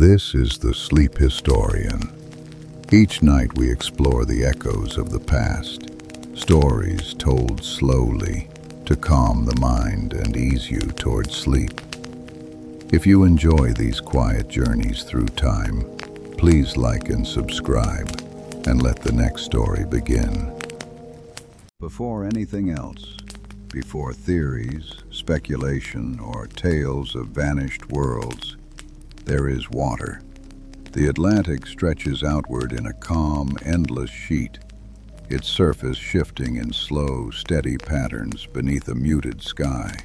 This is the Sleep Historian. Each night we explore the echoes of the past, stories told slowly to calm the mind and ease you towards sleep. If you enjoy these quiet journeys through time, please like and subscribe, and let the next story begin. Before anything else, before theories, speculation, or tales of vanished worlds, there is water. The Atlantic stretches outward in a calm, endless sheet, its surface shifting in slow, steady patterns beneath a muted sky.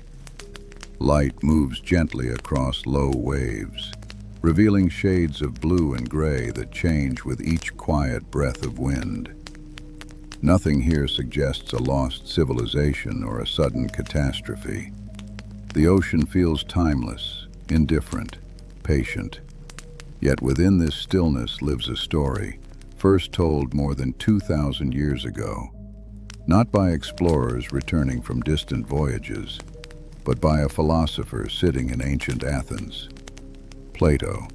Light moves gently across low waves, revealing shades of blue and gray that change with each quiet breath of wind. Nothing here suggests a lost civilization or a sudden catastrophe. The ocean feels timeless, indifferent, patient. Yet within this stillness lives a story, first told more than 2,000 years ago, not by explorers returning from distant voyages, but by a philosopher sitting in ancient Athens, Plato.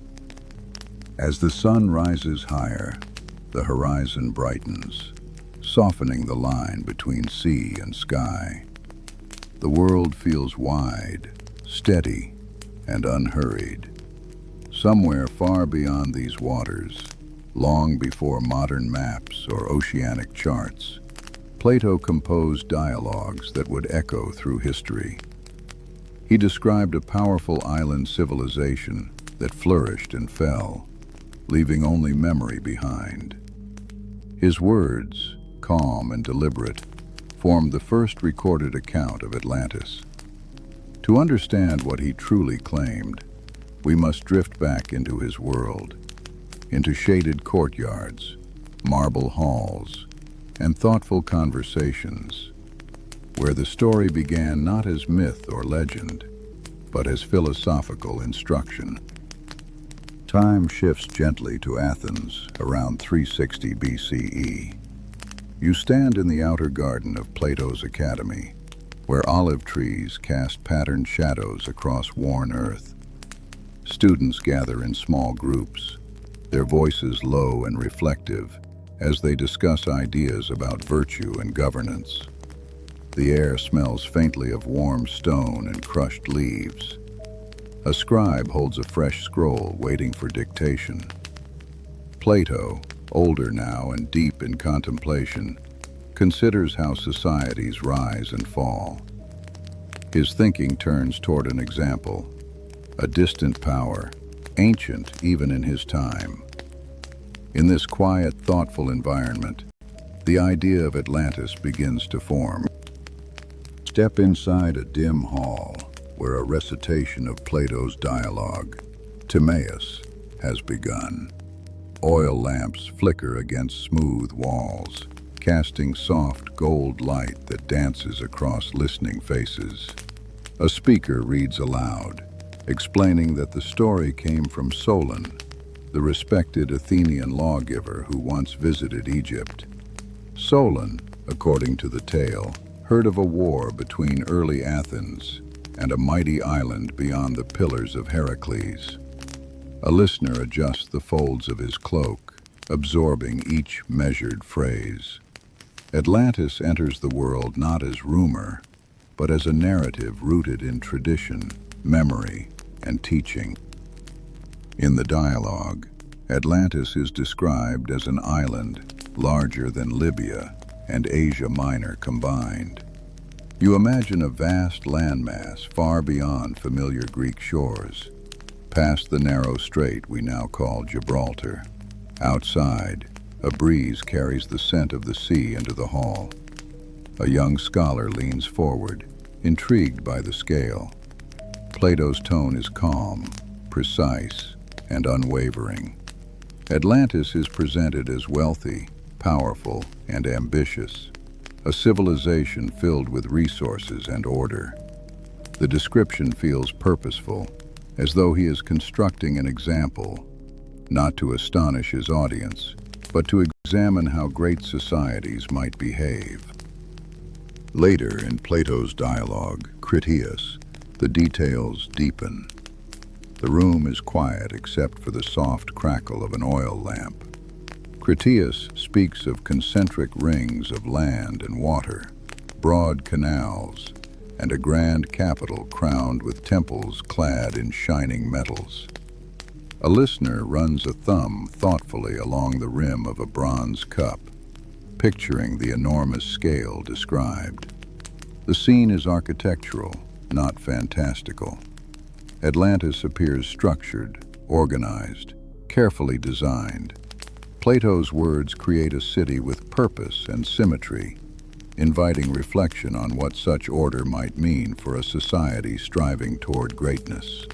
As the sun rises higher, the horizon brightens, softening the line between sea and sky. The world feels wide, steady, and unhurried. Somewhere far beyond these waters, long before modern maps or oceanic charts, Plato composed dialogues that would echo through history. He described a powerful island civilization that flourished and fell, leaving only memory behind. His words, calm and deliberate, formed the first recorded account of Atlantis. To understand what he truly claimed, we must drift back into his world, into shaded courtyards, marble halls, and thoughtful conversations, where the story began not as myth or legend, but as philosophical instruction. Time shifts gently to Athens around 360 BCE. You stand in the outer garden of Plato's academy, where olive trees cast patterned shadows across worn earth. Students gather in small groups, their voices low and reflective as they discuss ideas about virtue and governance. The air smells faintly of warm stone and crushed leaves. A scribe holds a fresh scroll waiting for dictation. Plato, older now and deep in contemplation, considers how societies rise and fall. His thinking turns toward an example, a distant power, ancient even in his time. In this quiet, thoughtful environment, the idea of Atlantis begins to form. Step inside a dim hall where a recitation of Plato's dialogue, Timaeus, has begun. Oil lamps flicker against smooth walls, casting soft gold light that dances across listening faces. A speaker reads aloud, explaining that the story came from Solon, the respected Athenian lawgiver who once visited Egypt. Solon, according to the tale, heard of a war between early Athens and a mighty island beyond the Pillars of Heracles. A listener adjusts the folds of his cloak, absorbing each measured phrase. Atlantis enters the world not as rumor, but as a narrative rooted in tradition, memory, and teaching. In the dialogue, Atlantis is described as an island larger than Libya and Asia Minor combined. You imagine a vast landmass far beyond familiar Greek shores, past the narrow strait we now call Gibraltar. Outside, a breeze carries the scent of the sea into the hall. A young scholar leans forward, intrigued by the scale. Plato's tone is calm, precise, and unwavering. Atlantis is presented as wealthy, powerful, and ambitious, a civilization filled with resources and order. The description feels purposeful, as though he is constructing an example, not to astonish his audience, but to examine how great societies might behave. Later in Plato's dialogue, Critias, the details deepen. The room is quiet except for the soft crackle of an oil lamp. Critias speaks of concentric rings of land and water, broad canals, and a grand capital crowned with temples clad in shining metals. A listener runs a thumb thoughtfully along the rim of a bronze cup, picturing the enormous scale described. The scene is architectural, not fantastical. Atlantis appears structured, organized, carefully designed. Plato's words create a city with purpose and symmetry, inviting reflection on what such order might mean for a society striving toward greatness.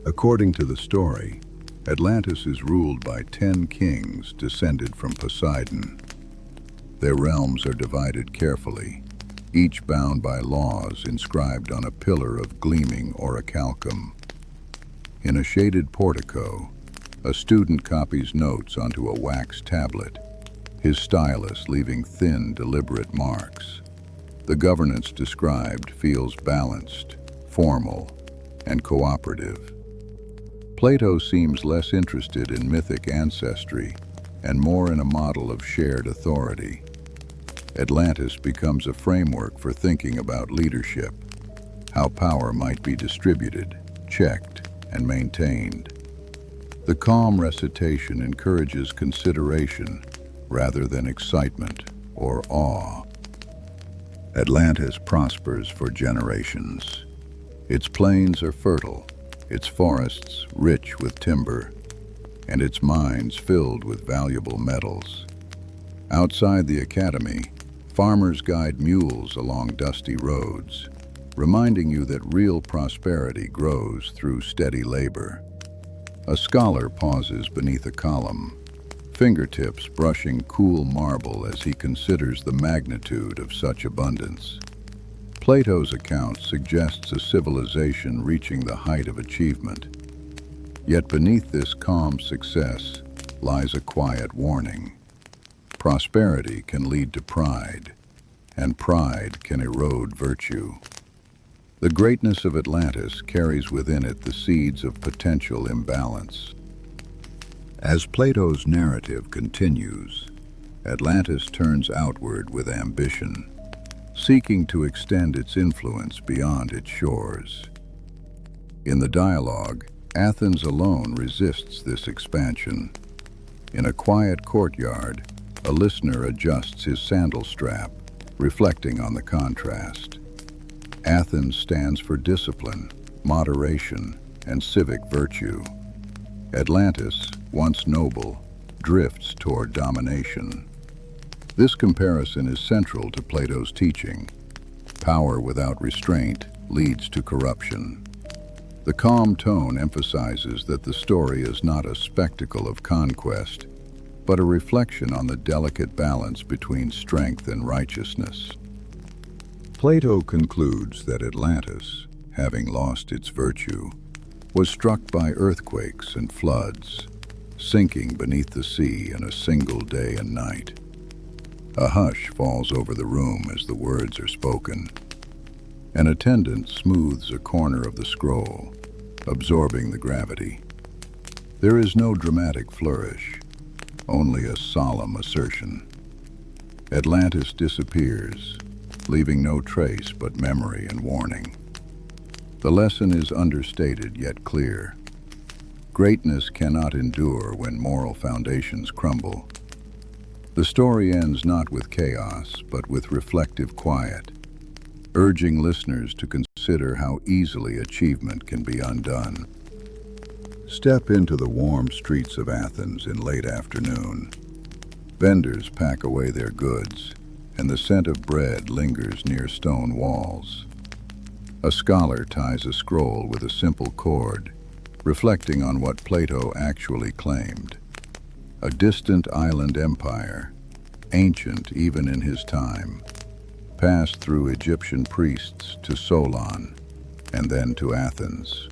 According to the story, Atlantis is ruled by 10 kings descended from Poseidon. Their realms are divided carefully, each bound by laws inscribed on a pillar of gleaming orichalcum. In a shaded portico, a student copies notes onto a wax tablet, his stylus leaving thin, deliberate marks. The governance described feels balanced, formal, and cooperative. Plato seems less interested in mythic ancestry and more in a model of shared authority. Atlantis becomes a framework for thinking about leadership, how power might be distributed, checked, and maintained. The calm recitation encourages consideration rather than excitement or awe. Atlantis prospers for generations. Its plains are fertile, its forests rich with timber, and its mines filled with valuable metals. Outside the academy, farmers guide mules along dusty roads, reminding you that real prosperity grows through steady labor. A scholar pauses beneath a column, fingertips brushing cool marble as he considers the magnitude of such abundance. Plato's account suggests a civilization reaching the height of achievement. Yet beneath this calm success lies a quiet warning. Prosperity can lead to pride, and pride can erode virtue. The greatness of Atlantis carries within it the seeds of potential imbalance. As Plato's narrative continues, Atlantis turns outward with ambition, seeking to extend its influence beyond its shores. In the dialogue, Athens alone resists this expansion. In a quiet courtyard, a listener adjusts his sandal strap, reflecting on the contrast. Athens stands for discipline, moderation, and civic virtue. Atlantis, once noble, drifts toward domination. This comparison is central to Plato's teaching. Power without restraint leads to corruption. The calm tone emphasizes that the story is not a spectacle of conquest, but a reflection on the delicate balance between strength and righteousness. Plato concludes that Atlantis, having lost its virtue, was struck by earthquakes and floods, sinking beneath the sea in a single day and night. A hush falls over the room as the words are spoken. An attendant smooths a corner of the scroll, absorbing the gravity. There is no dramatic flourish, only a solemn assertion. Atlantis disappears, leaving no trace but memory and warning. The lesson is understated yet clear. Greatness cannot endure when moral foundations crumble. The story ends not with chaos, but with reflective quiet, urging listeners to consider how easily achievement can be undone. Step into the warm streets of Athens in late afternoon. Vendors pack away their goods, and the scent of bread lingers near stone walls. A scholar ties a scroll with a simple cord, reflecting on what Plato actually claimed. A distant island empire, ancient even in his time, passed through Egyptian priests to Solon, and then to Athens.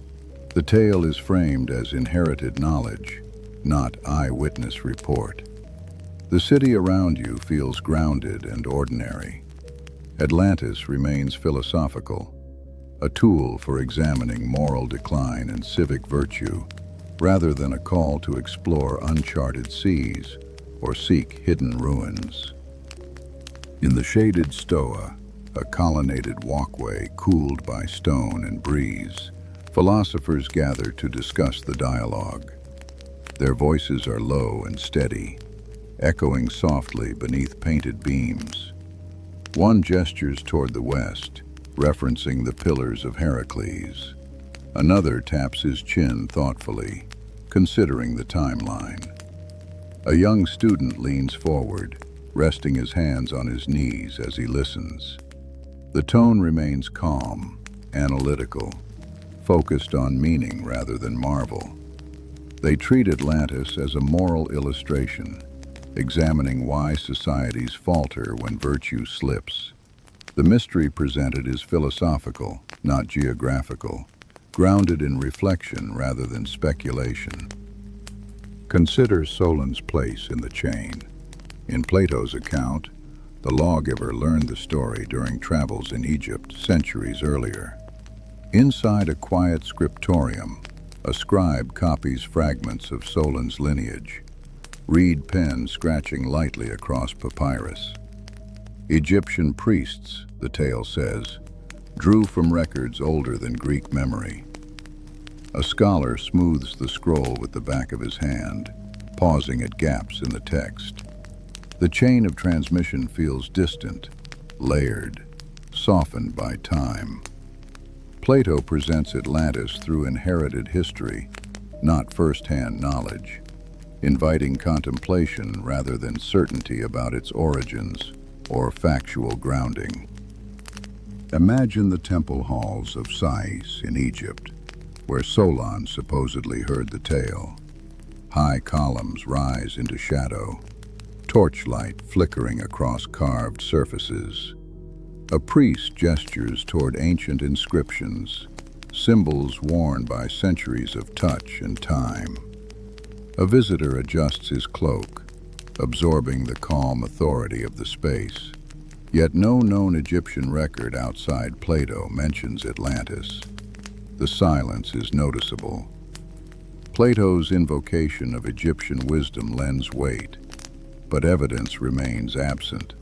The tale is framed as inherited knowledge, not eyewitness report. The city around you feels grounded and ordinary. Atlantis remains philosophical, a tool for examining moral decline and civic virtue, rather than a call to explore uncharted seas or seek hidden ruins. In the shaded stoa, a colonnaded walkway cooled by stone and breeze, philosophers gather to discuss the dialogue. Their voices are low and steady, echoing softly beneath painted beams. One gestures toward the west, referencing the pillars of Heracles. Another taps his chin thoughtfully, considering the timeline. A young student leans forward, resting his hands on his knees as he listens. The tone remains calm, analytical, focused on meaning rather than marvel. They treat Atlantis as a moral illustration, examining why societies falter when virtue slips. The mystery presented is philosophical, not geographical, grounded in reflection rather than speculation. Consider Solon's place in the chain. In Plato's account, the lawgiver learned the story during travels in Egypt centuries earlier. Inside a quiet scriptorium, a scribe copies fragments of Solon's lineage, reed pen scratching lightly across papyrus. Egyptian priests, the tale says, drew from records older than Greek memory. A scholar smooths the scroll with the back of his hand, pausing at gaps in the text. The chain of transmission feels distant, layered, softened by time. Plato presents Atlantis through inherited history, not first-hand knowledge, inviting contemplation rather than certainty about its origins or factual grounding. Imagine the temple halls of Sais in Egypt, where Solon supposedly heard the tale. High columns rise into shadow, torchlight flickering across carved surfaces. A priest gestures toward ancient inscriptions, symbols worn by centuries of touch and time. A visitor adjusts his cloak, absorbing the calm authority of the space. Yet no known Egyptian record outside Plato mentions Atlantis. The silence is noticeable. Plato's invocation of Egyptian wisdom lends weight, but evidence remains absent.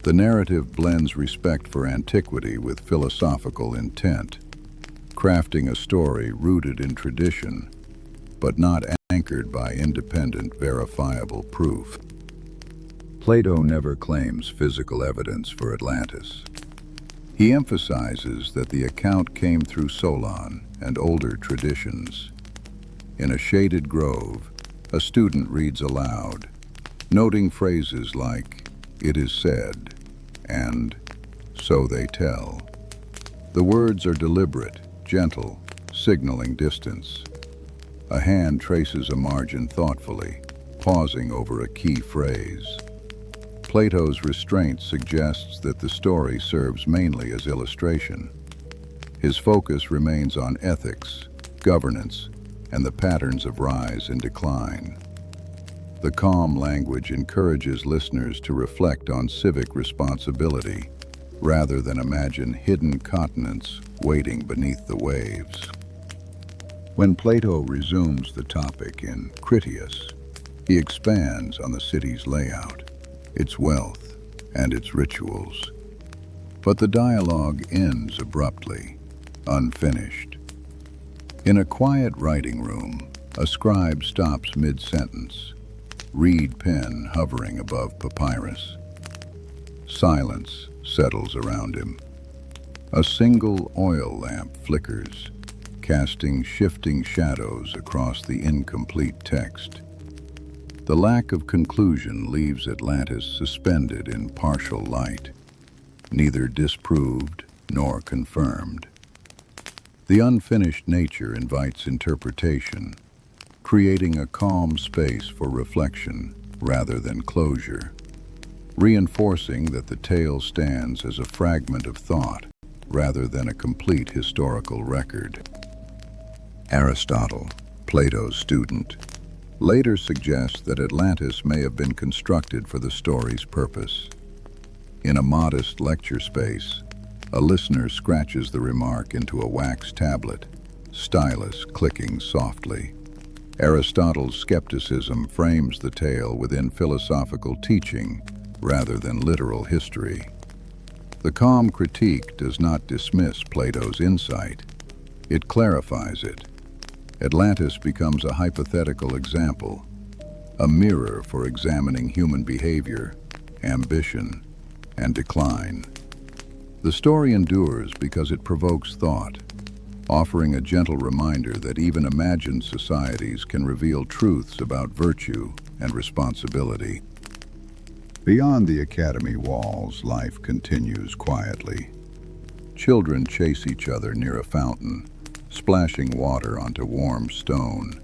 The narrative blends respect for antiquity with philosophical intent, crafting a story rooted in tradition, but not anchored by independent, verifiable proof. Plato never claims physical evidence for Atlantis. He emphasizes that the account came through Solon and older traditions. In a shaded grove, a student reads aloud, noting phrases like, "It is said," and "so they tell." The words are deliberate, gentle, signaling distance. A hand traces a margin thoughtfully, pausing over a key phrase. Plato's restraint suggests that the story serves mainly as illustration. His focus remains on ethics, governance, and the patterns of rise and decline. The calm language encourages listeners to reflect on civic responsibility, rather than imagine hidden continents waiting beneath the waves. When Plato resumes the topic in Critias, he expands on the city's layout, its wealth, and its rituals. But the dialogue ends abruptly, unfinished. In a quiet writing room, a scribe stops mid-sentence, reed pen hovering above papyrus. Silence settles around him. A single oil lamp flickers, casting shifting shadows across the incomplete text. The lack of conclusion leaves Atlantis suspended in partial light, neither disproved nor confirmed. The unfinished nature invites interpretation, creating a calm space for reflection rather than closure, reinforcing that the tale stands as a fragment of thought rather than a complete historical record. Aristotle, Plato's student, later suggests that Atlantis may have been constructed for the story's purpose. In a modest lecture space, A listener scratches the remark into a wax tablet, stylus clicking softly. Aristotle's skepticism frames the tale within philosophical teaching rather than literal history. The calm critique does not dismiss Plato's insight. It clarifies it. Atlantis becomes a hypothetical example, a mirror for examining human behavior, ambition, and decline. The story endures because it provokes thought, offering a gentle reminder that even imagined societies can reveal truths about virtue and responsibility. Beyond the academy walls, life continues quietly. Children chase each other near a fountain, splashing water onto warm stone.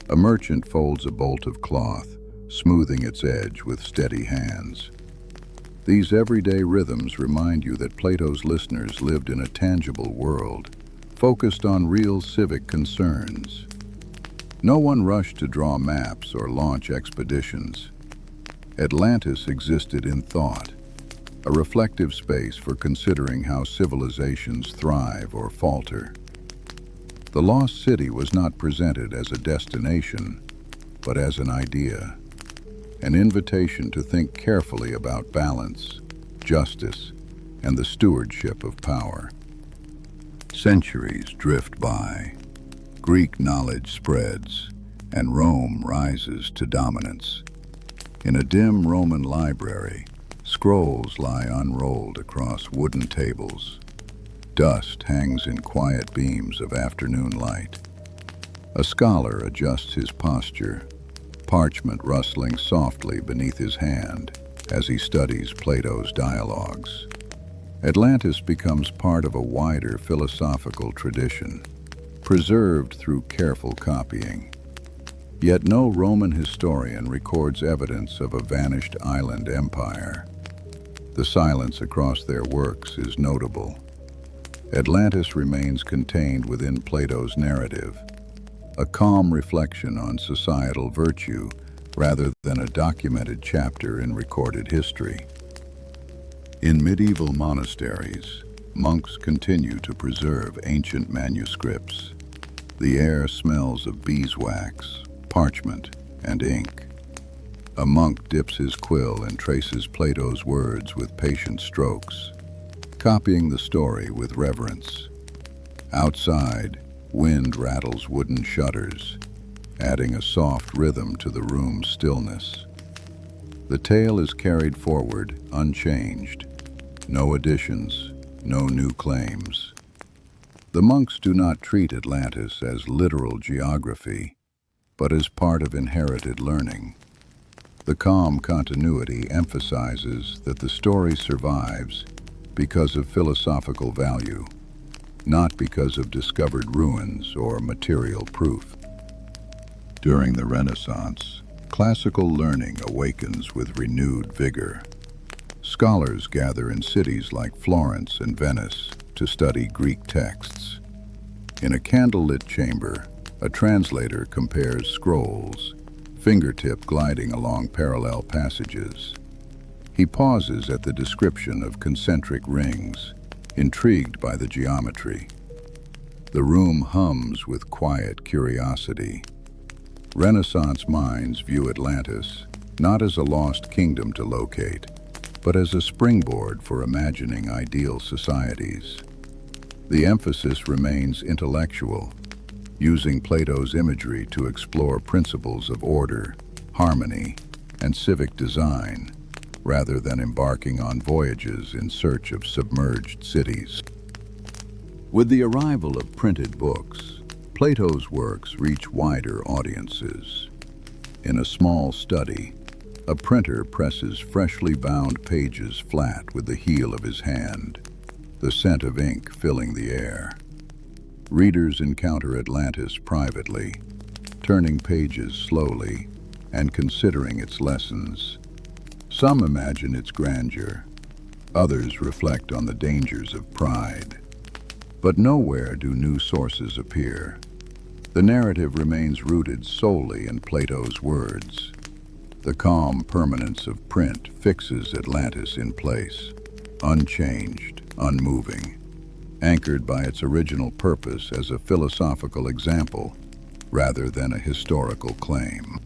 A merchant folds a bolt of cloth, smoothing its edge with steady hands. These everyday rhythms remind you that Plato's listeners lived in a tangible world, focused on real civic concerns. No one rushed to draw maps or launch expeditions. Atlantis existed in thought, a reflective space for considering how civilizations thrive or falter. The lost city was not presented as a destination, but as an idea, an invitation to think carefully about balance, justice, and the stewardship of power. Centuries drift by, Greek knowledge spreads, and Rome rises to dominance. In a dim Roman library, scrolls lie unrolled across wooden tables. Dust hangs in quiet beams of afternoon light. A scholar adjusts his posture, parchment rustling softly beneath his hand as he studies Plato's dialogues. Atlantis becomes part of a wider philosophical tradition, preserved through careful copying. Yet no Roman historian records evidence of a vanished island empire. The silence across their works is notable. Atlantis remains contained within Plato's narrative, a calm reflection on societal virtue rather than a documented chapter in recorded history. In medieval monasteries, monks continue to preserve ancient manuscripts. The air smells of beeswax, parchment, and ink. A monk dips his quill and traces Plato's words with patient strokes, copying the story with reverence. Outside, wind rattles wooden shutters, adding a soft rhythm to the room's stillness. The tale is carried forward unchanged. No additions, no new claims. The monks do not treat Atlantis as literal geography, but as part of inherited learning. The calm continuity emphasizes that the story survives because of philosophical value, not because of discovered ruins or material proof. During the Renaissance, classical learning awakens with renewed vigor. Scholars gather in cities like Florence and Venice to study Greek texts. In a candlelit chamber, a translator compares scrolls, fingertip gliding along parallel passages. He pauses at the description of concentric rings, intrigued by the geometry. The room hums with quiet curiosity. Renaissance minds view Atlantis not as a lost kingdom to locate, but as a springboard for imagining ideal societies. The emphasis remains intellectual, using Plato's imagery to explore principles of order, harmony, and civic design, rather than embarking on voyages in search of submerged cities. With the arrival of printed books, Plato's works reach wider audiences. In a small study, a printer presses freshly bound pages flat with the heel of his hand, the scent of ink filling the air. Readers encounter Atlantis privately, turning pages slowly and considering its lessons. Some imagine its grandeur, others reflect on the dangers of pride. But nowhere do new sources appear. The narrative remains rooted solely in Plato's words. The calm permanence of print fixes Atlantis in place, unchanged. unmoving, anchored by its original purpose as a philosophical example rather than a historical claim.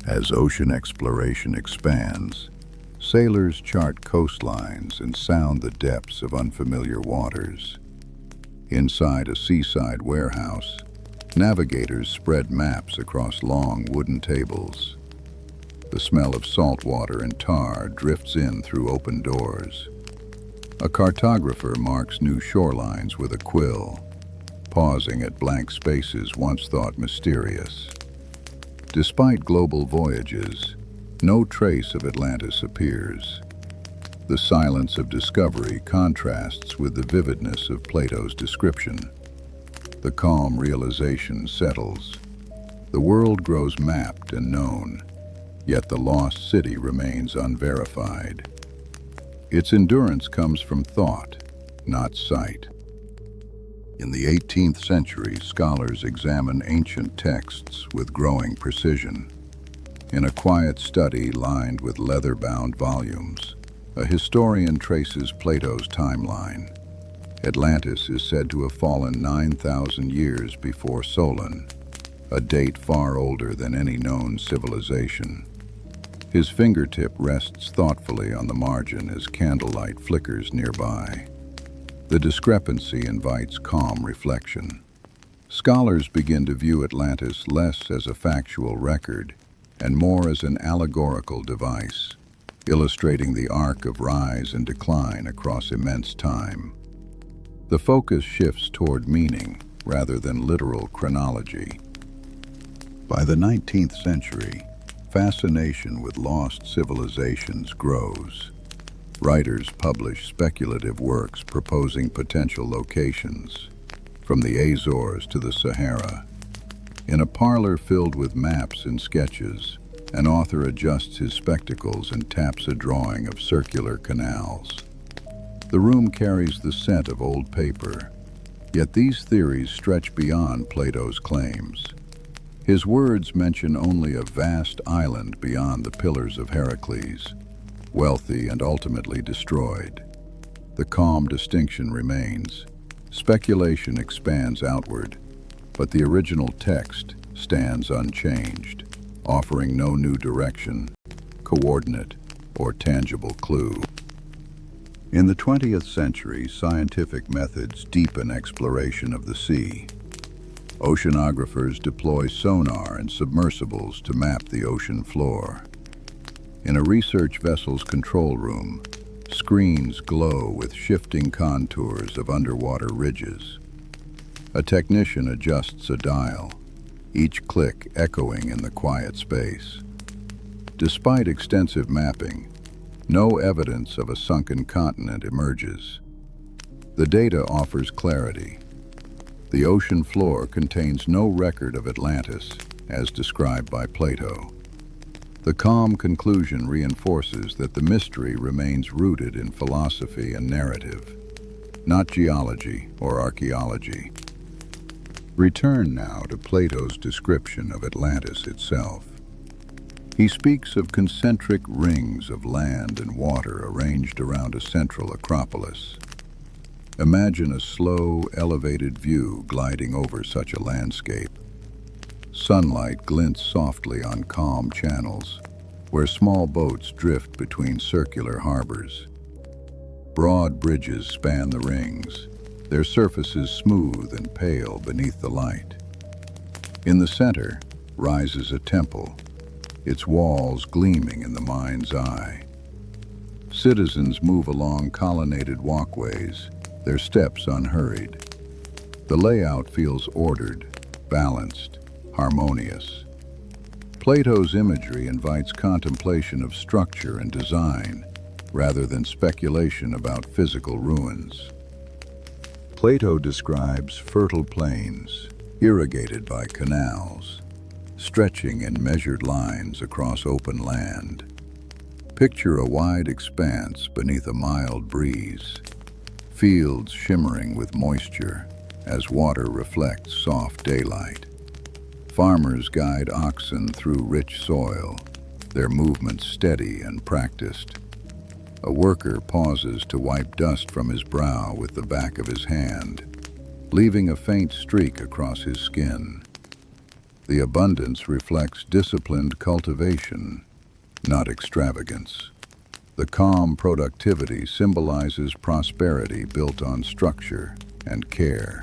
As ocean exploration expands, sailors chart coastlines and sound the depths of unfamiliar waters. Inside a seaside warehouse, navigators spread maps across long wooden tables. The smell of salt water and tar drifts in through open doors. A cartographer marks new shorelines with a quill, pausing at blank spaces once thought mysterious. Despite global voyages, no trace of Atlantis appears. The silence of discovery contrasts with the vividness of Plato's description. The calm realization settles. The world grows mapped and known, yet the lost city remains unverified. Its endurance comes from thought, not sight. In the 18th century, scholars examine ancient texts with growing precision. In a quiet study lined with leather-bound volumes, a historian traces Plato's timeline. Atlantis is said to have fallen 9,000 years before Solon, a date far older than any known civilization. His fingertip rests thoughtfully on the margin as candlelight flickers nearby. The discrepancy invites calm reflection. Scholars begin to view Atlantis less as a factual record and more as an allegorical device, illustrating the arc of rise and decline across immense time. The focus shifts toward meaning rather than literal chronology. By the 19th century, fascination with lost civilizations grows. Writers publish speculative works proposing potential locations, from the Azores to the Sahara. In a parlor filled with maps and sketches, an author adjusts his spectacles and taps a drawing of circular canals. The room carries the scent of old paper, yet these theories stretch beyond Plato's claims. His words mention only a vast island beyond the Pillars of Heracles, wealthy and ultimately destroyed. The calm distinction remains. Speculation expands outward, but the original text stands unchanged, offering no new direction, coordinate, or tangible clue. In the 20th century, scientific methods deepen exploration of the sea. Oceanographers deploy sonar and submersibles to map the ocean floor. In a research vessel's control room, screens glow with shifting contours of underwater ridges. A technician adjusts a dial, each click echoing in the quiet space. Despite extensive mapping, no evidence of a sunken continent emerges. The data offers clarity. The ocean floor contains no record of Atlantis, as described by Plato. The calm conclusion reinforces that the mystery remains rooted in philosophy and narrative, not geology or archaeology. Return now to Plato's description of Atlantis itself. He speaks of concentric rings of land and water arranged around a central acropolis. Imagine a slow, elevated view gliding over such a landscape. Sunlight glints softly on calm channels, where small boats drift between circular harbors. Broad bridges span the rings, their surfaces smooth and pale beneath the light. In the center rises a temple, its walls gleaming in the mind's eye. Citizens move along colonnaded walkways, their steps unhurried. The layout feels ordered, balanced, harmonious. Plato's imagery invites contemplation of structure and design, rather than speculation about physical ruins. Plato describes fertile plains, irrigated by canals, stretching in measured lines across open land. Picture a wide expanse beneath a mild breeze, fields shimmering with moisture as water reflects soft daylight. Farmers guide oxen through rich soil, their movements steady and practiced. A worker pauses to wipe dust from his brow with the back of his hand, leaving a faint streak across his skin. The abundance reflects disciplined cultivation, not extravagance. The calm productivity symbolizes prosperity built on structure and care.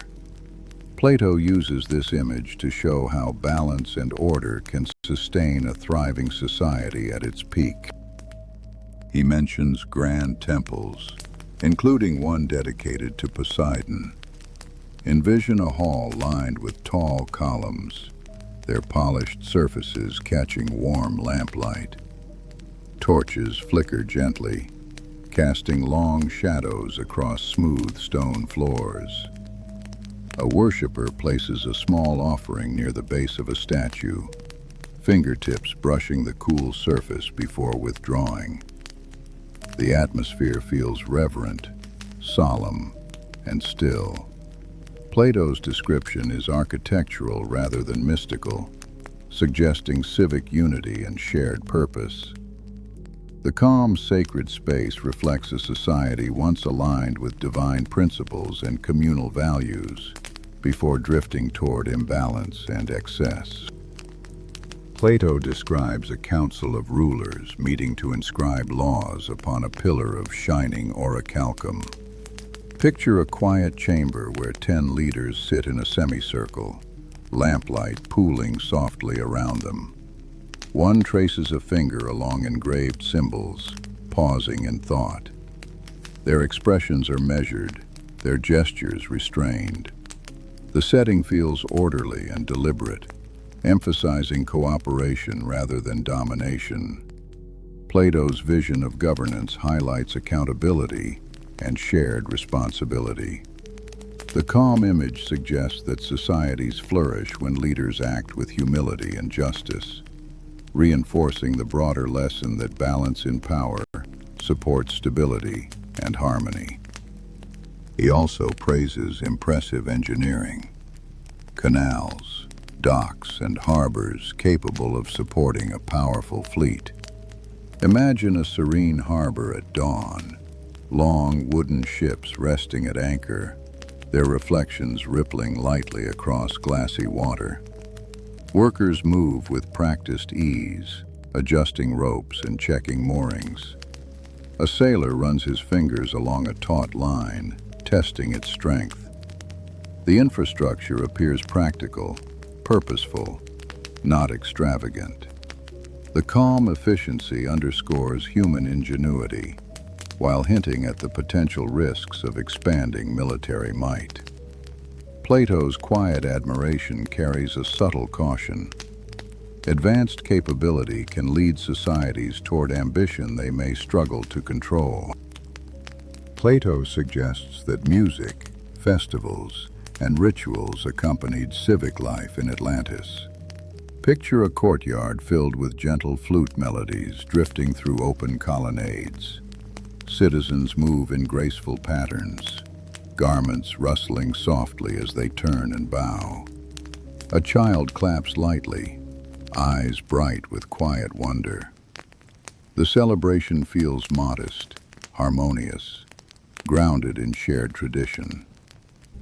Plato uses this image to show how balance and order can sustain a thriving society at its peak. He mentions grand temples, including one dedicated to Poseidon. Envision a hall lined with tall columns, their polished surfaces catching warm lamplight. Torches flicker gently, casting long shadows across smooth stone floors. A worshiper places a small offering near the base of a statue, fingertips brushing the cool surface before withdrawing. The atmosphere feels reverent, solemn, and still. Plato's description is architectural rather than mystical, suggesting civic unity and shared purpose. The calm, sacred space reflects a society once aligned with divine principles and communal values, before drifting toward imbalance and excess. Plato describes a council of rulers meeting to inscribe laws upon a pillar of shining orichalcum. Picture a quiet chamber where 10 leaders sit in a semicircle, lamplight pooling softly around them. One traces a finger along engraved symbols, pausing in thought. Their expressions are measured, their gestures restrained. The setting feels orderly and deliberate, emphasizing cooperation rather than domination. Plato's vision of governance highlights accountability and shared responsibility. The calm image suggests that societies flourish when leaders act with humility and justice, reinforcing the broader lesson that balance in power supports stability and harmony. He also praises impressive engineering, canals, docks, and harbors capable of supporting a powerful fleet. Imagine a serene harbor at dawn, long wooden ships resting at anchor, their reflections rippling lightly across glassy water. Workers move with practiced ease, adjusting ropes and checking moorings. A sailor runs his fingers along a taut line, testing its strength. The infrastructure appears practical, purposeful, not extravagant. The calm efficiency underscores human ingenuity, while hinting at the potential risks of expanding military might. Plato's quiet admiration carries a subtle caution. Advanced capability can lead societies toward ambition they may struggle to control. Plato suggests that music, festivals, and rituals accompanied civic life in Atlantis. Picture a courtyard filled with gentle flute melodies drifting through open colonnades. Citizens move in graceful patterns, garments rustling softly as they turn and bow. A child claps lightly, eyes bright with quiet wonder. The celebration feels modest, harmonious, grounded in shared tradition.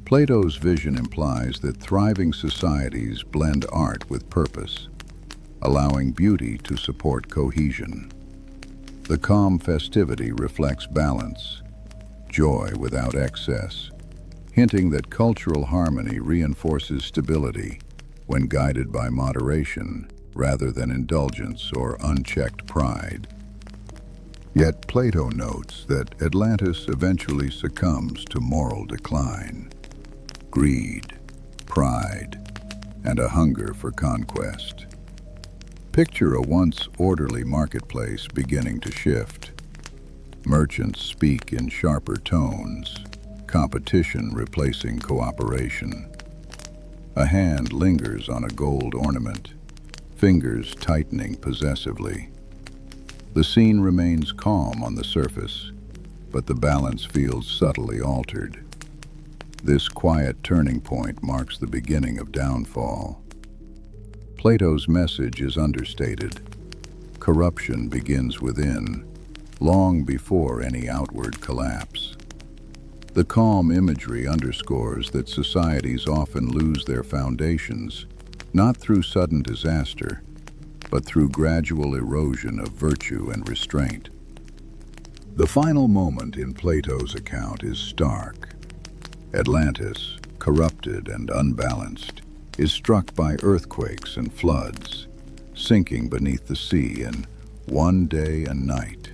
Plato's vision implies that thriving societies blend art with purpose, allowing beauty to support cohesion. The calm festivity reflects balance, joy without excess, hinting that cultural harmony reinforces stability when guided by moderation rather than indulgence or unchecked pride. Yet Plato notes that Atlantis eventually succumbs to moral decline, greed, pride, and a hunger for conquest. Picture a once orderly marketplace beginning to shift. Merchants speak in sharper tones, competition replacing cooperation. A hand lingers on a gold ornament, fingers tightening possessively. The scene remains calm on the surface, but the balance feels subtly altered. This quiet turning point marks the beginning of downfall. Plato's message is understated. Corruption begins within, long before any outward collapse. The calm imagery underscores that societies often lose their foundations, not through sudden disaster, but through gradual erosion of virtue and restraint. The final moment in Plato's account is stark. Atlantis, corrupted and unbalanced, is struck by earthquakes and floods, sinking beneath the sea in one day and night.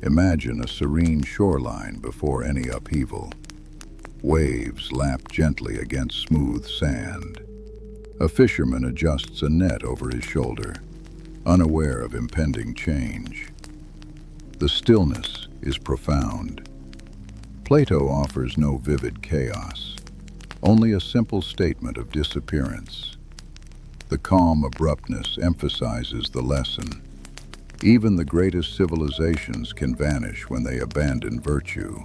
Imagine a serene shoreline before any upheaval. Waves lap gently against smooth sand. A fisherman adjusts a net over his shoulder, unaware of impending change. The stillness is profound. Plato offers no vivid chaos, only a simple statement of disappearance. The calm abruptness emphasizes the lesson. Even the greatest civilizations can vanish when they abandon virtue.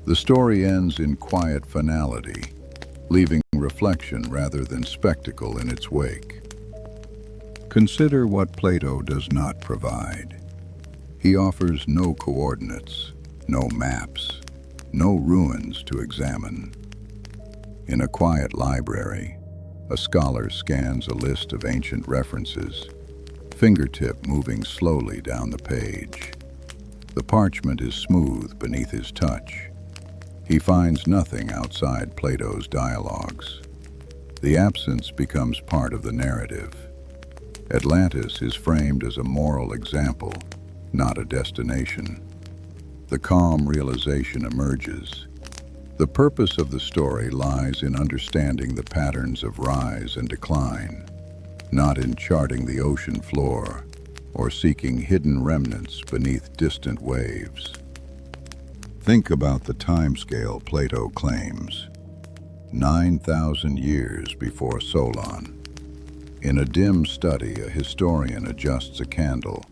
The story ends in quiet finality, leaving reflection rather than spectacle in its wake. Consider what Plato does not provide. He offers no coordinates, no maps, no ruins to examine. In a quiet library, a scholar scans a list of ancient references, fingertip moving slowly down the page. The parchment is smooth beneath his touch. He finds nothing outside Plato's dialogues. The absence becomes part of the narrative. Atlantis is framed as a moral example, not a destination. The calm realization emerges. The purpose of the story lies in understanding the patterns of rise and decline, not in charting the ocean floor or seeking hidden remnants beneath distant waves. Think about the timescale Plato claims. 9,000 years before Solon. In a dim study, a historian adjusts a candle,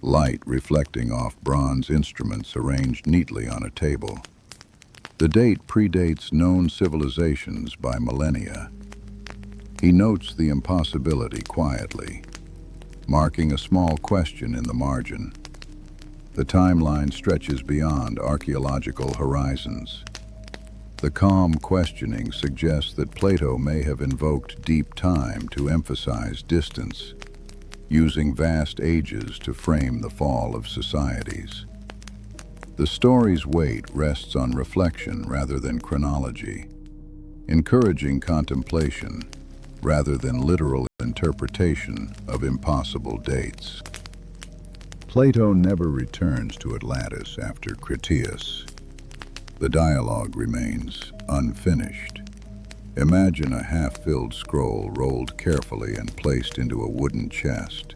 light reflecting off bronze instruments arranged neatly on a table. The date predates known civilizations by millennia. He notes the impossibility quietly, marking a small question in the margin. The timeline stretches beyond archaeological horizons. The calm questioning suggests that Plato may have invoked deep time to emphasize distance, using vast ages to frame the fall of societies. The story's weight rests on reflection rather than chronology, encouraging contemplation rather than literal interpretation of impossible dates. Plato never returns to Atlantis after Critias. The dialogue remains unfinished. Imagine a half-filled scroll rolled carefully and placed into a wooden chest.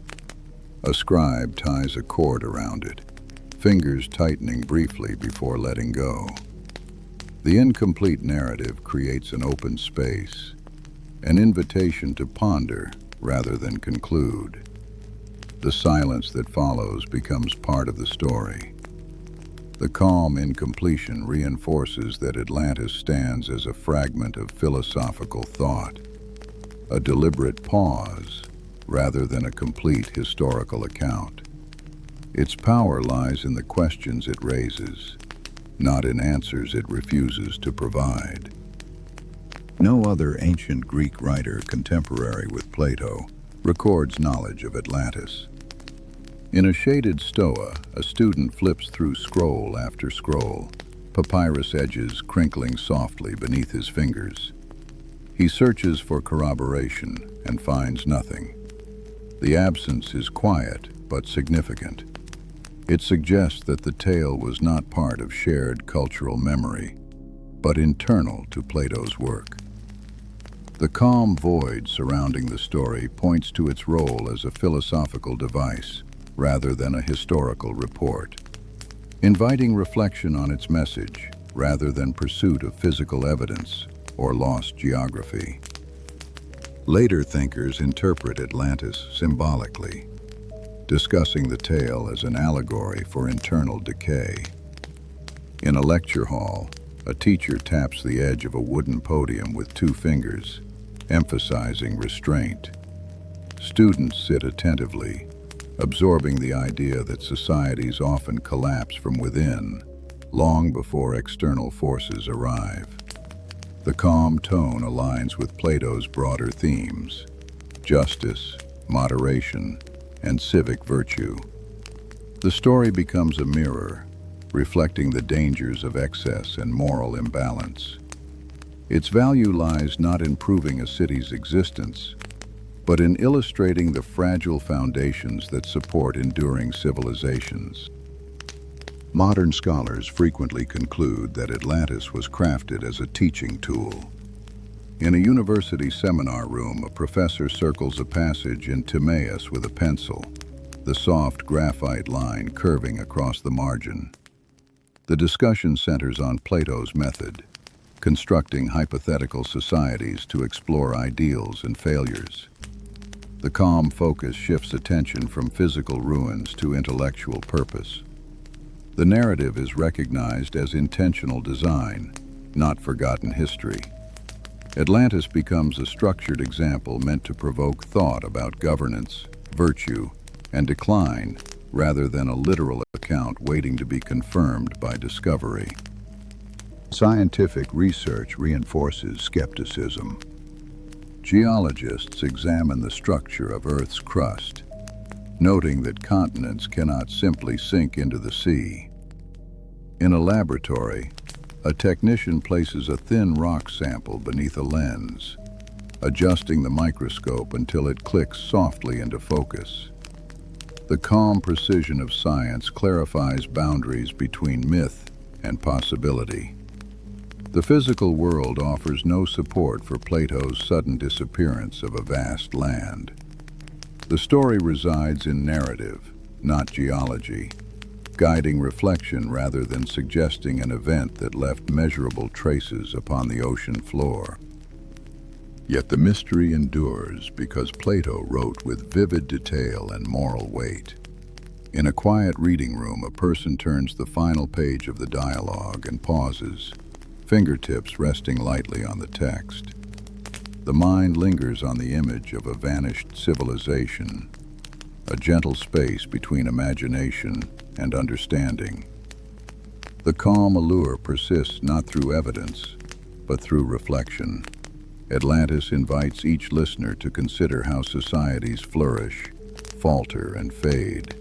A scribe ties a cord around it, fingers tightening briefly before letting go. The incomplete narrative creates an open space, an invitation to ponder rather than conclude. The silence that follows becomes part of the story. The calm incompletion reinforces that Atlantis stands as a fragment of philosophical thought, a deliberate pause rather than a complete historical account. Its power lies in the questions it raises, not in answers it refuses to provide. No other ancient Greek writer contemporary with Plato records knowledge of Atlantis. In a shaded stoa, a student flips through scroll after scroll, papyrus edges crinkling softly beneath his fingers. He searches for corroboration and finds nothing. The absence is quiet but significant. It suggests that the tale was not part of shared cultural memory, but internal to Plato's work. The calm void surrounding the story points to its role as a philosophical device rather than a historical report, inviting reflection on its message rather than pursuit of physical evidence or lost geography. Later thinkers interpret Atlantis symbolically, discussing the tale as an allegory for internal decay. In a lecture hall, a teacher taps the edge of a wooden podium with two fingers, emphasizing restraint. Students sit attentively, absorbing the idea that societies often collapse from within, long before external forces arrive. The calm tone aligns with Plato's broader themes: justice, moderation, and civic virtue. The story becomes a mirror, reflecting the dangers of excess and moral imbalance. Its value lies not in proving a city's existence, but in illustrating the fragile foundations that support enduring civilizations. Modern scholars frequently conclude that Atlantis was crafted as a teaching tool. In a university seminar room, a professor circles a passage in Timaeus with a pencil, the soft graphite line curving across the margin. The discussion centers on Plato's method, constructing hypothetical societies to explore ideals and failures. The calm focus shifts attention from physical ruins to intellectual purpose. The narrative is recognized as intentional design, not forgotten history. Atlantis becomes a structured example meant to provoke thought about governance, virtue, and decline, rather than a literal account waiting to be confirmed by discovery. Scientific research reinforces skepticism. Geologists examine the structure of Earth's crust, noting that continents cannot simply sink into the sea. In a laboratory, a technician places a thin rock sample beneath a lens, adjusting the microscope until it clicks softly into focus. The calm precision of science clarifies boundaries between myth and possibility. The physical world offers no support for Plato's sudden disappearance of a vast land. The story resides in narrative, not geology, guiding reflection rather than suggesting an event that left measurable traces upon the ocean floor. Yet the mystery endures because Plato wrote with vivid detail and moral weight. In a quiet reading room, a person turns the final page of the dialogue and pauses, fingertips resting lightly on the text. The mind lingers on the image of a vanished civilization, a gentle space between imagination and understanding. The calm allure persists not through evidence, but through reflection. Atlantis invites each listener to consider how societies flourish, falter, and fade,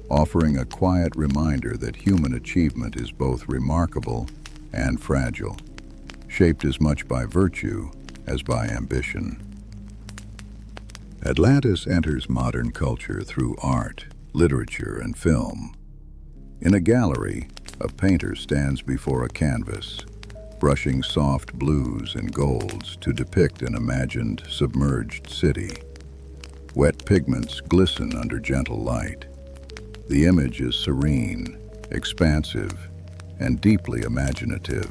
offering a quiet reminder that human achievement is both remarkable and fragile, shaped as much by virtue as by ambition. Atlantis enters modern culture through art, literature, and film. In a gallery, a painter stands before a canvas, brushing soft blues and golds to depict an imagined submerged city. Wet pigments glisten under gentle light. The image is serene, expansive, and deeply imaginative.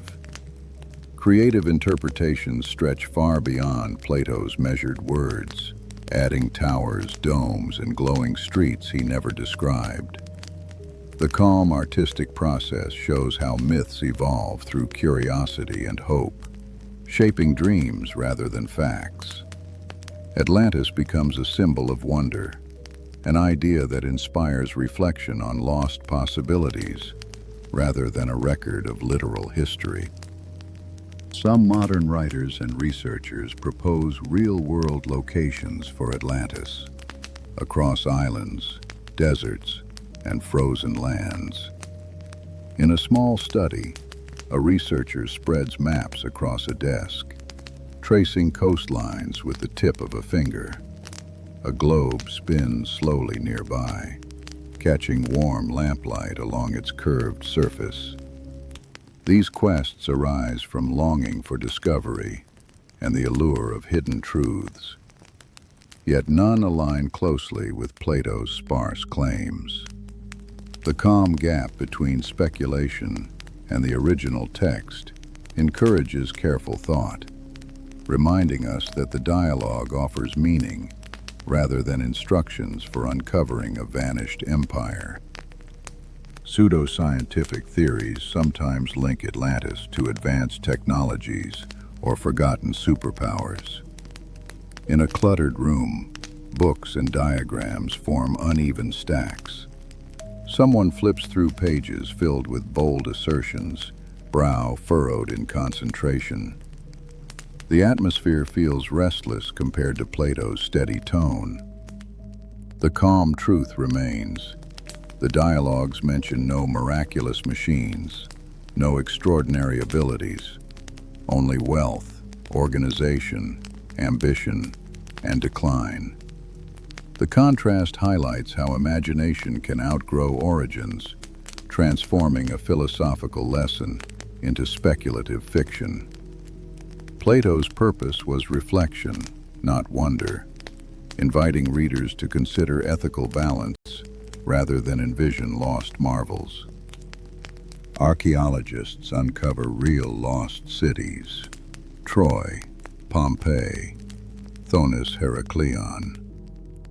Creative interpretations stretch far beyond Plato's measured words, adding towers, domes, and glowing streets he never described. The calm artistic process shows how myths evolve through curiosity and hope, shaping dreams rather than facts. Atlantis becomes a symbol of wonder, an idea that inspires reflection on lost possibilities rather than a record of literal history. Some modern writers and researchers propose real-world locations for Atlantis, across islands, deserts, and frozen lands. In a small study, a researcher spreads maps across a desk, tracing coastlines with the tip of a finger. A globe spins slowly nearby, catching warm lamplight along its curved surface. These quests arise from longing for discovery and the allure of hidden truths. Yet none align closely with Plato's sparse claims. The calm gap between speculation and the original text encourages careful thought, reminding us that the dialogue offers meaning rather than instructions for uncovering a vanished empire. Pseudoscientific theories sometimes link Atlantis to advanced technologies or forgotten superpowers. In a cluttered room, Books and diagrams form uneven stacks. Someone flips through pages filled with bold assertions, brow furrowed in concentration. The atmosphere feels restless compared to Plato's steady tone. The calm truth remains. The dialogues mention no miraculous machines, no extraordinary abilities, only wealth, organization, ambition, and decline. The contrast highlights how imagination can outgrow origins, transforming a philosophical lesson into speculative fiction. Plato's purpose was reflection, not wonder, inviting readers to consider ethical balance rather than envision lost marvels. Archaeologists uncover real lost cities: Troy, Pompeii, Thonis Heracleion,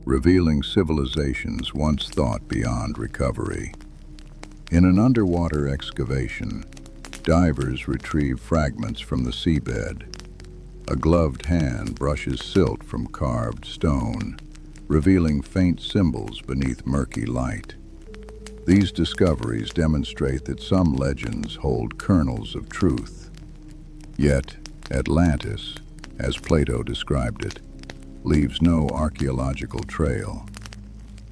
revealing civilizations once thought beyond recovery. In an underwater excavation, divers retrieve fragments from the seabed. A gloved hand brushes silt from carved stone, revealing faint symbols beneath murky light. These discoveries demonstrate that some legends hold kernels of truth. Yet, Atlantis, as Plato described it, leaves no archaeological trail.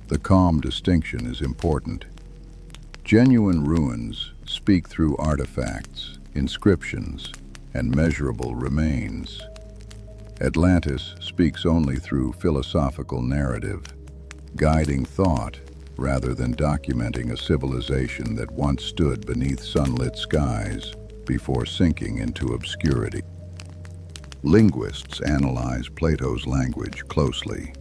The calm distinction is important. Genuine ruins speak through artifacts, inscriptions, and measurable remains. Atlantis speaks only through philosophical narrative, guiding thought rather than documenting a civilization that once stood beneath sunlit skies before sinking into obscurity. Linguists analyze Plato's language closely.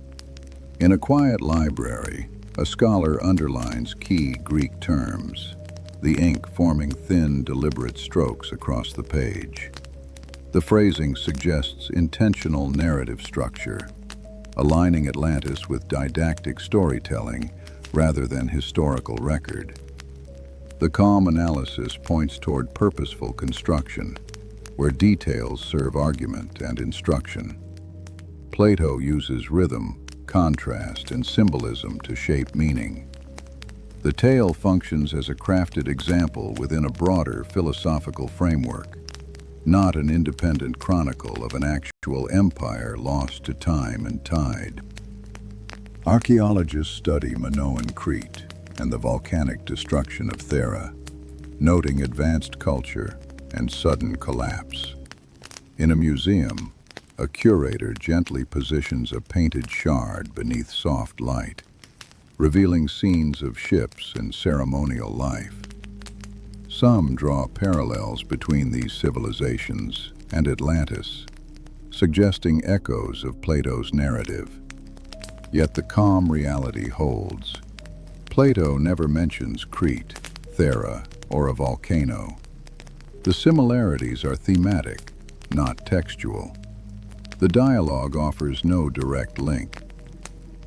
In a quiet library, a scholar underlines key Greek terms, the ink forming thin, deliberate strokes across the page. The phrasing suggests intentional narrative structure, aligning Atlantis with didactic storytelling rather than historical record. The calm analysis points toward purposeful construction, where details serve argument and instruction. Plato uses rhythm, contrast, and symbolism to shape meaning. The tale functions as a crafted example within a broader philosophical framework, not an independent chronicle of an actual empire lost to time and tide. Archaeologists study Minoan Crete and the volcanic destruction of Thera, noting advanced culture and sudden collapse. In a museum, a curator gently positions a painted shard beneath soft light, revealing scenes of ships and ceremonial life. Some draw parallels between these civilizations and Atlantis, suggesting echoes of Plato's narrative. Yet the calm reality holds. Plato never mentions Crete, Thera, or a volcano. The similarities are thematic, not textual. The dialogue offers no direct link.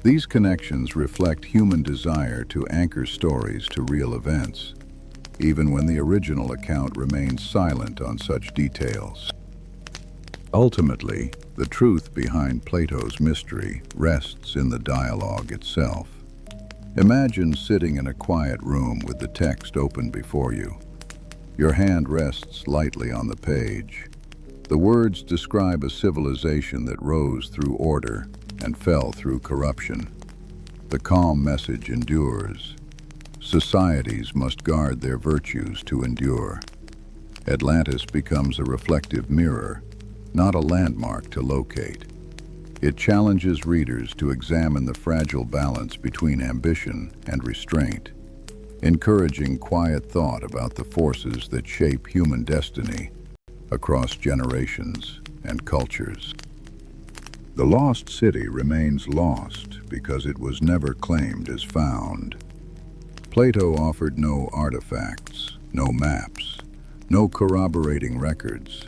These connections reflect human desire to anchor stories to real events, even when the original account remains silent on such details. Ultimately, the truth behind Plato's mystery rests in the dialogue itself. Imagine sitting in a quiet room with the text open before you. Your hand rests lightly on the page. The words describe a civilization that rose through order and fell through corruption. The calm message endures. Societies must guard their virtues to endure. Atlantis becomes a reflective mirror, not a landmark to locate. It challenges readers to examine the fragile balance between ambition and restraint, encouraging quiet thought about the forces that shape human destiny across generations and cultures. The lost city remains lost because it was never claimed as found. Plato offered no artifacts, no maps, no corroborating records,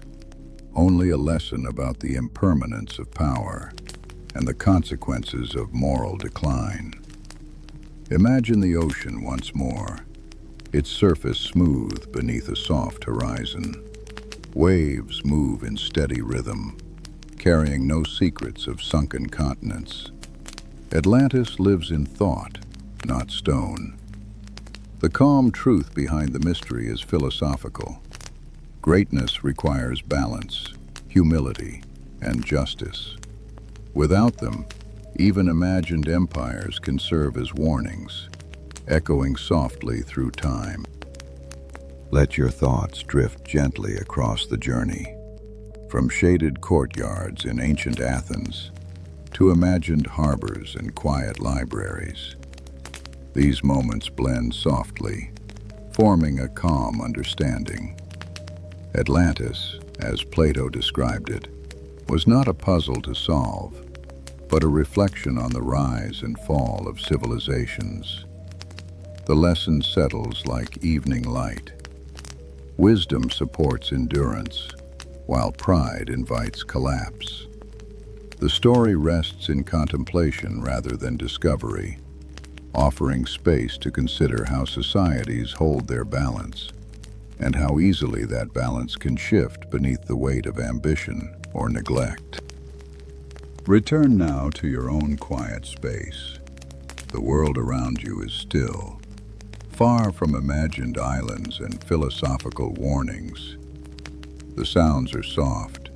only a lesson about the impermanence of power and the consequences of moral decline. Imagine the ocean once more, its surface smooth beneath a soft horizon. Waves move in steady rhythm, carrying no secrets of sunken continents. Atlantis lives in thought, not stone. The calm truth behind the mystery is philosophical. Greatness requires balance, humility, and justice. Without them, even imagined empires can serve as warnings, echoing softly through time. Let your thoughts drift gently across the journey, from shaded courtyards in ancient Athens to imagined harbors and quiet libraries. These moments blend softly, forming a calm understanding. Atlantis, as Plato described it, was not a puzzle to solve, but a reflection on the rise and fall of civilizations. The lesson settles like evening light. Wisdom supports endurance, while pride invites collapse. The story rests in contemplation rather than discovery, offering space to consider how societies hold their balance, and how easily that balance can shift beneath the weight of ambition or neglect. Return now to your own quiet space. The world around you is still, far from imagined islands and philosophical warnings. The sounds are soft,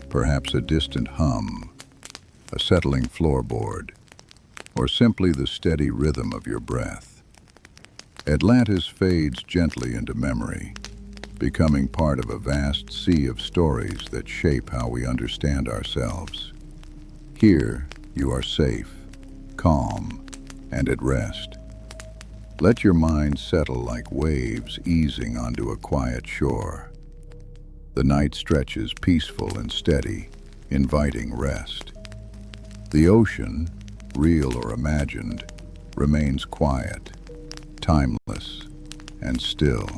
perhaps a distant hum, a settling floorboard, or simply the steady rhythm of your breath. Atlantis fades gently into memory, becoming part of a vast sea of stories that shape how we understand ourselves. Here, you are safe, calm, and at rest. Let your mind settle like waves easing onto a quiet shore. The night stretches peaceful and steady, inviting rest. The ocean, real or imagined, remains quiet, timeless, and still.